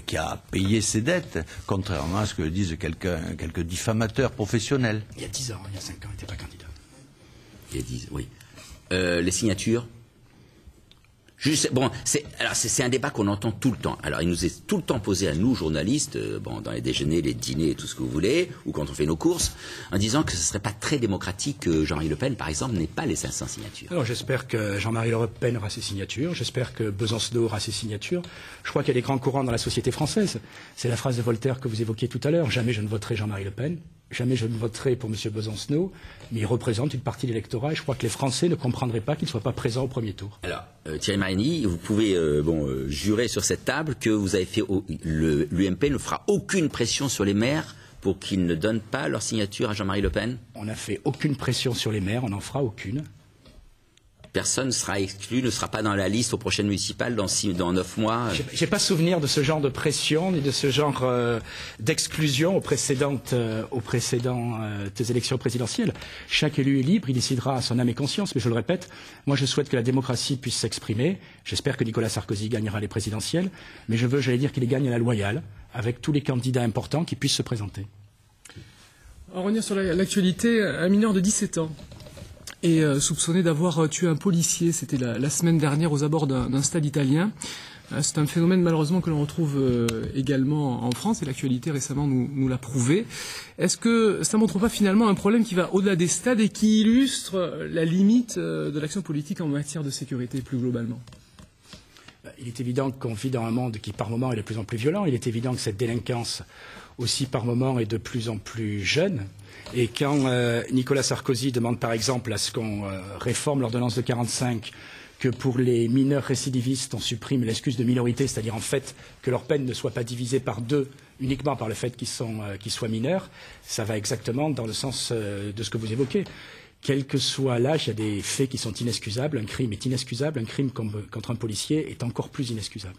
qui a payé ses dettes, contrairement à ce que disent quelques diffamateurs professionnels. Il y a 10 ans, il y a 5 ans, il n'était pas candidat. Il y a 10, oui. Les signatures. Bon, c'est un débat qu'on entend tout le temps. Alors, il nous est tout le temps posé à nous, journalistes, dans les déjeuners, les dîners, tout ce que vous voulez, ou quand on fait nos courses, en disant que ce ne serait pas très démocratique que Jean-Marie Le Pen, par exemple, n'ait pas les 500 signatures. Alors, j'espère que Jean-Marie Le Pen aura ses signatures, j'espère que Besancenot aura ses signatures. Je crois qu'il y a des grands courants dans la société française. C'est la phrase de Voltaire que vous évoquiez tout à l'heure. Jamais je ne voterai Jean-Marie Le Pen. Jamais je ne voterai pour M. Besancenot, mais il représente une partie de l'électorat et je crois que les Français ne comprendraient pas qu'il ne soit pas présent au premier tour. Alors, Thierry Mariani, vous pouvez jurer sur cette table que vous avez fait l'UMP ne fera aucune pression sur les maires pour qu'ils ne donnent pas leur signature à Jean-Marie Le Pen? On n'a fait aucune pression sur les maires, on n'en fera aucune. Personne ne sera exclu, ne sera pas dans la liste aux prochaines municipales dans 9 mois. J'ai pas souvenir de ce genre de pression ni de ce genre d'exclusion aux précédentes élections présidentielles. Chaque élu est libre, il décidera à son âme et conscience. Mais je le répète, moi je souhaite que la démocratie puisse s'exprimer. J'espère que Nicolas Sarkozy gagnera les présidentielles, mais je veux, j'allais dire, qu'il les gagne à la loyale, avec tous les candidats importants qui puissent se présenter. On revient sur l'actualité. Un mineur de 17 ans est soupçonné d'avoir tué un policier. C'était la semaine dernière aux abords d'un stade italien. C'est un phénomène malheureusement que l'on retrouve également en France et l'actualité récemment nous l'a prouvé. Est-ce que ça ne montre pas finalement un problème qui va au-delà des stades et qui illustre la limite de l'action politique en matière de sécurité plus globalement? Il est évident qu'on vit dans un monde qui par moments est de plus en plus violent. Il est évident que cette délinquance aussi par moments est de plus en plus jeune. Et quand Nicolas Sarkozy demande par exemple à ce qu'on réforme l'ordonnance de 45, que pour les mineurs récidivistes on supprime l'excuse de minorité, c'est-à-dire en fait que leur peine ne soit pas divisée par 2 uniquement par le fait qu'ils soient mineurs, ça va exactement dans le sens de ce que vous évoquez. Quel que soit l'âge, il y a des faits qui sont inexcusables. Un crime est inexcusable, un crime contre un policier est encore plus inexcusable.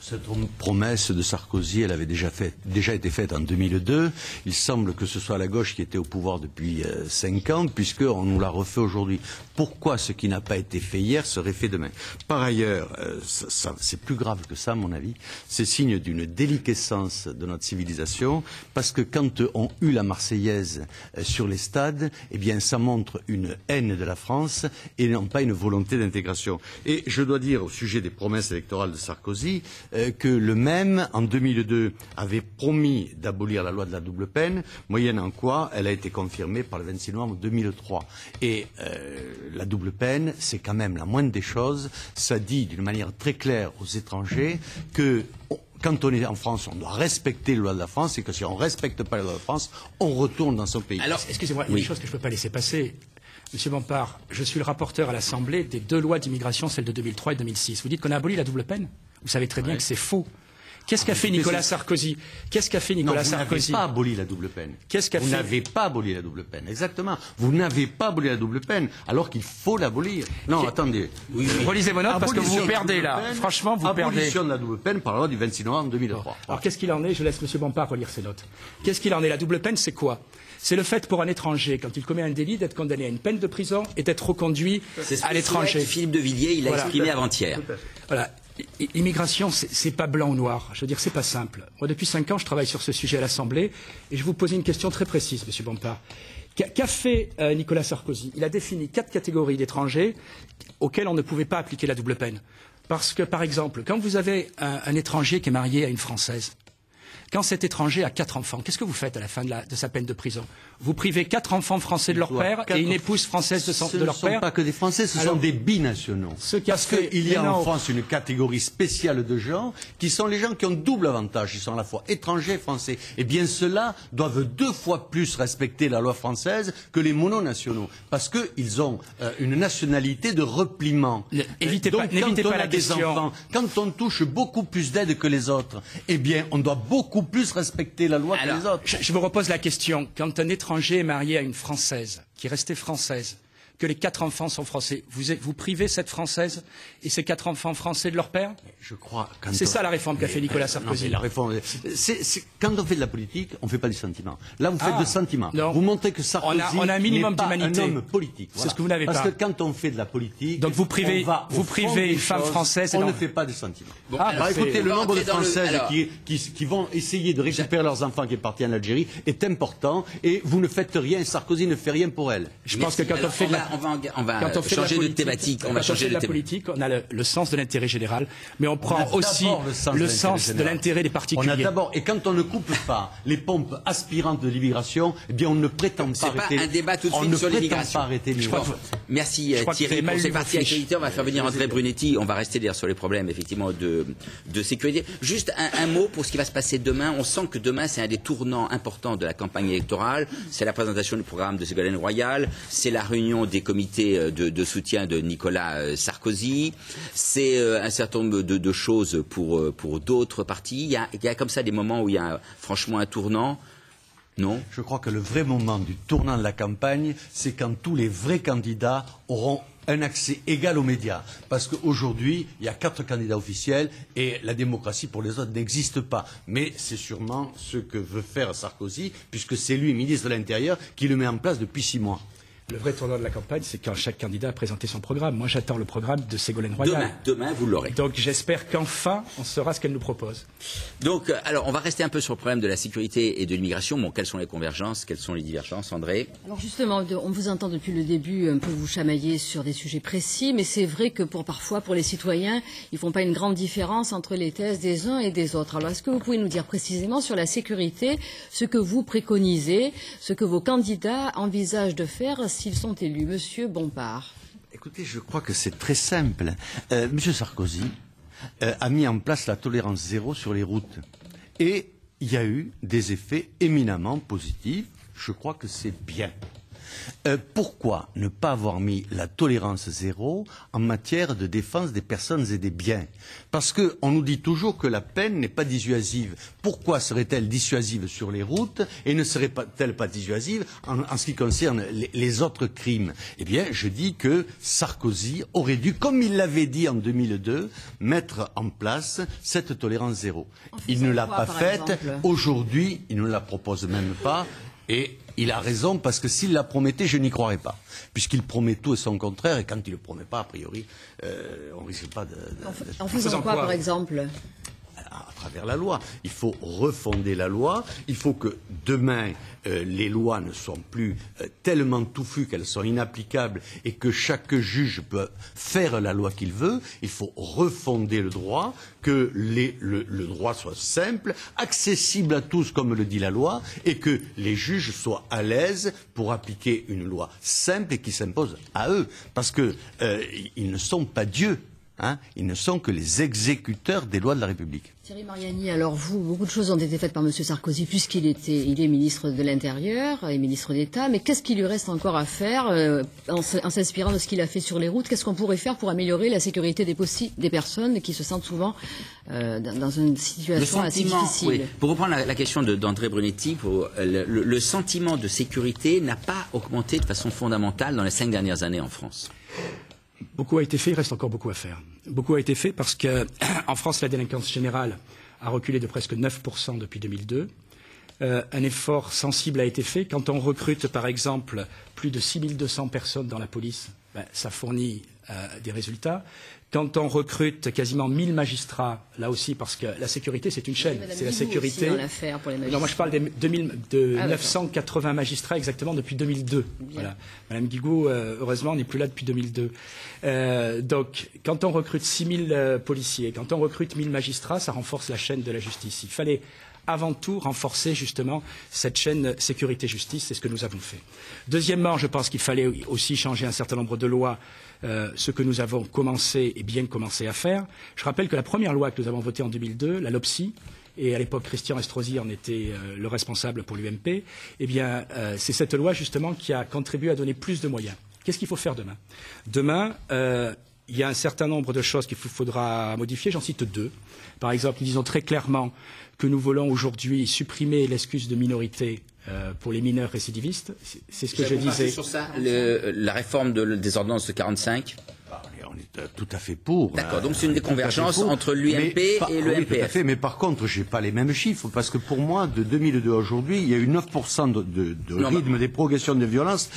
Cette promesse de Sarkozy, elle avait déjà été faite en 2002. Il semble que ce soit la gauche qui était au pouvoir depuis 5 ans, puisqu'on nous l'a refait aujourd'hui. Pourquoi ce qui n'a pas été fait hier serait fait demain? Par ailleurs, c'est plus grave que ça, à mon avis. C'est signe d'une déliquescence de notre civilisation, parce que quand on eut la Marseillaise sur les stades, eh bien, ça montre une haine de la France et non pas une volonté d'intégration. Et je dois dire, au sujet des promesses électorales de Sarkozy, que le même, en 2002, avait promis d'abolir la loi de la double peine, moyennant quoi elle a été confirmée par le 26 novembre 2003. Et la double peine, c'est quand même la moindre des choses. Ça dit d'une manière très claire aux étrangers que quand on est en France, on doit respecter la loi de la France et que si on ne respecte pas la loi de la France, on retourne dans son pays. Alors, excusez-moi, il y a une chose que je ne peux pas laisser passer. Monsieur Bompard, je suis le rapporteur à l'Assemblée des 2 lois d'immigration, celles de 2003 et 2006. Vous dites qu'on a aboli la double peine? Vous savez très bien que c'est faux. Qu'est-ce qu'a fait Nicolas Sarkozy? Qu'est-ce qu'a fait Nicolas Sarkozy? Vous n'avez pas aboli la double peine. Qu'est-ce qu'a fait? Vous n'avez pas aboli la double peine, exactement. Vous n'avez pas aboli la double peine, alors qu'il faut l'abolir. Non, attendez. Oui. Relisez vos notes parce que vous perdez là. Franchement, vous perdez. Abolition de la double peine par la loi du 26 novembre 2003. Alors qu'est-ce qu'il en est? Je laisse Monsieur Bompard relire ses notes. Qu'est-ce qu'il en est? La double peine, c'est quoi? C'est le fait pour un étranger, quand il commet un délit, d'être condamné à une peine de prison et d'être reconduit à l'étranger. Philippe de Villiers, il l'a exprimé avant-hier. Voilà. L'immigration, c'est pas blanc ou noir. Je veux dire, c'est pas simple. Moi, depuis 5 ans, je travaille sur ce sujet à l'Assemblée et je vais vous poser une question très précise, Monsieur Bompard. Qu'a fait Nicolas Sarkozy? Il a défini 4 catégories d'étrangers auxquelles on ne pouvait pas appliquer la double peine. Parce que, par exemple, quand vous avez un étranger qui est marié à une Française, quand cet étranger a 4 enfants, qu'est-ce que vous faites à la fin de sa peine de prison? Vous privez 4 enfants français de leur père et une épouse française de leur père. Ce ne sont pas que des Français, ce sont des binationaux. Parce qu'il y a en France une catégorie spéciale de gens qui sont les gens qui ont double avantage. Ils sont à la fois étrangers et français. Eh bien, ceux-là doivent 2 fois plus respecter la loi française que les mononationaux. Parce qu'ils ont une nationalité de repliement. N'évitez pas la question. Quand on touche beaucoup plus d'aide que les autres, eh bien, on doit beaucoup plus respecter la loi que les autres. Je vous repose la question. Quand un étranger est marié à une Française, qui est restée française, que les 4 enfants sont français. Vous privez cette Française et ces 4 enfants français de leur père? Je crois. C'est ça la réforme qu'a fait Nicolas Sarkozy. Non, la réforme, quand on fait de la politique, on ne fait pas du sentiment. Là, vous faites de sentiment. Non. Vous montrez que Sarkozy on a un minimum n'est pas d'humanité. un homme politique. Voilà. C'est ce que vous n'avez pas. Parce que quand on fait de la politique, donc vous privez une femme française. On ne fait pas de sentiment. Bon, alors, écoutez, le nombre de Françaises qui vont essayer de récupérer leurs enfants qui est parti en Algérie est important et vous ne faites rien. Sarkozy ne fait rien pour elle. Je pense que quand on fait de la changer de thématique, on va changer de politique, on a le sens de l'intérêt général, mais on prend aussi le sens de l'intérêt des particuliers. On a d'abord, et quand on ne coupe pas les pompes aspirantes de l'immigration, eh bien on ne prétend pas arrêter. C'est pas un débat tout de suite sur l'immigration. Merci Thierry pour cette partie actualité. On va faire venir André Brunetti. On va rester d'ailleurs sur les problèmes effectivement de sécurité. Juste un mot pour ce qui va se passer demain. On sent que demain c'est un des tournants importants de la campagne électorale. C'est la présentation du programme de Ségolène Royal. C'est la réunion des comités de soutien de Nicolas Sarkozy. C'est un certain nombre de choses pour d'autres partis. Il y a comme ça des moments où il y a franchement un tournant. Non. Je crois que le vrai moment du tournant de la campagne, c'est quand tous les vrais candidats auront un accès égal aux médias. Parce qu'aujourd'hui, il y a 4 candidats officiels et la démocratie pour les autres n'existe pas. Mais c'est sûrement ce que veut faire Sarkozy, puisque c'est lui, ministre de l'Intérieur, qui le met en place depuis 6 mois. Le vrai tournant de la campagne, c'est quand chaque candidat a présenté son programme. Moi, j'attends le programme de Ségolène Royal. Demain, vous l'aurez. Donc, j'espère qu'enfin, on saura ce qu'elle nous propose. Donc, alors, on va rester un peu sur le problème de la sécurité et de l'immigration. Bon, quelles sont les convergences, quelles sont les divergences, André? Alors, justement, on vous entend depuis le début un peu vous chamailler sur des sujets précis, mais c'est vrai que parfois, pour les citoyens, ils font pas une grande différence entre les thèses des uns et des autres. Alors, est-ce que vous pouvez nous dire précisément sur la sécurité, ce que vous préconisez, ce que vos candidats envisagent de faire s'ils sont élus? Monsieur Bompard. Écoutez, je crois que c'est très simple. Monsieur Sarkozy a mis en place la tolérance zéro sur les routes. Et il y a eu des effets éminemment positifs. Je crois que c'est bien. Pourquoi ne pas avoir mis la tolérance zéro en matière de défense des personnes et des biens? Parce qu'on nous dit toujours que la peine n'est pas dissuasive. Pourquoi serait-elle dissuasive sur les routes et ne serait-elle pas dissuasive en ce qui concerne les autres crimes? Eh bien, je dis que Sarkozy aurait dû, comme il l'avait dit en 2002, mettre en place cette tolérance zéro. Il ne l'a pas faite. Aujourd'hui, il ne la propose même pas. Et il a raison, parce que s'il la promettait, je n'y croirais pas. Puisqu'il promet tout et son contraire, et quand il ne le promet pas, a priori, on ne risque pas de... En faisant quoi, par exemple? À travers la loi. Il faut refonder la loi. Il faut que demain, les lois ne soient plus tellement touffues qu'elles sont inapplicables et que chaque juge peut faire la loi qu'il veut. Il faut refonder le droit, que le droit soit simple, accessible à tous comme le dit la loi, et que les juges soient à l'aise pour appliquer une loi simple et qui s'impose à eux. Parce que ils ne sont pas dieux. Ils ne sont que les exécuteurs des lois de la République. Thierry Mariani, alors vous, beaucoup de choses ont été faites par M. Sarkozy puisqu'il est ministre de l'Intérieur et ministre d'État, mais qu'est-ce qu'il lui reste encore à faire en s'inspirant de ce qu'il a fait sur les routes? Qu'est-ce qu'on pourrait faire pour améliorer la sécurité des personnes qui se sentent souvent dans une situation assez difficile? Oui. Pour reprendre la question d'André Brunetti, le sentiment de sécurité n'a pas augmenté de façon fondamentale dans les 5 dernières années en France. Beaucoup a été fait, il reste encore beaucoup à faire. Beaucoup a été fait parce qu'en France, la délinquance générale a reculé de presque 9% depuis 2002. Un effort sensible a été fait. Quand on recrute, par exemple, plus de 6200 personnes dans la police, ça fournit des résultats. Quand on recrute quasiment 1000 magistrats, là aussi, parce que la sécurité, c'est une chaîne. C'est la sécurité. Pour les magistrats. Non, moi, je parle de 980 magistrats exactement depuis 2002. Voilà. Madame Guigou, heureusement, n'est plus là depuis 2002. Donc, quand on recrute 6000 policiers, quand on recrute 1000 magistrats, ça renforce la chaîne de la justice. Il fallait avant tout renforcer justement cette chaîne sécurité-justice, c'est ce que nous avons fait. Deuxièmement, je pense qu'il fallait aussi changer un certain nombre de lois, ce que nous avons commencé et bien commencé à faire. Je rappelle que la première loi que nous avons votée en 2002, la LOPSI, et à l'époque Christian Estrosi en était le responsable pour l'UMP, eh bien c'est cette loi justement qui a contribué à donner plus de moyens. Qu'est-ce qu'il faut faire demain? Demain, il y a un certain nombre de choses qu'il faudra modifier, j'en cite 2. Par exemple, nous disons très clairement que nous voulons aujourd'hui supprimer l'excuse de minorité pour les mineurs récidivistes. C'est ce que je disais. Sur ça, la réforme des ordonnances de 45. On est tout à fait pour. D'accord, donc c'est une des convergences entre l'UMP et le MPF. Tout à fait, mais par contre, j'ai pas les mêmes chiffres, parce que pour moi, de 2002 à aujourd'hui, il y a eu 9% de rythme des progressions de violence.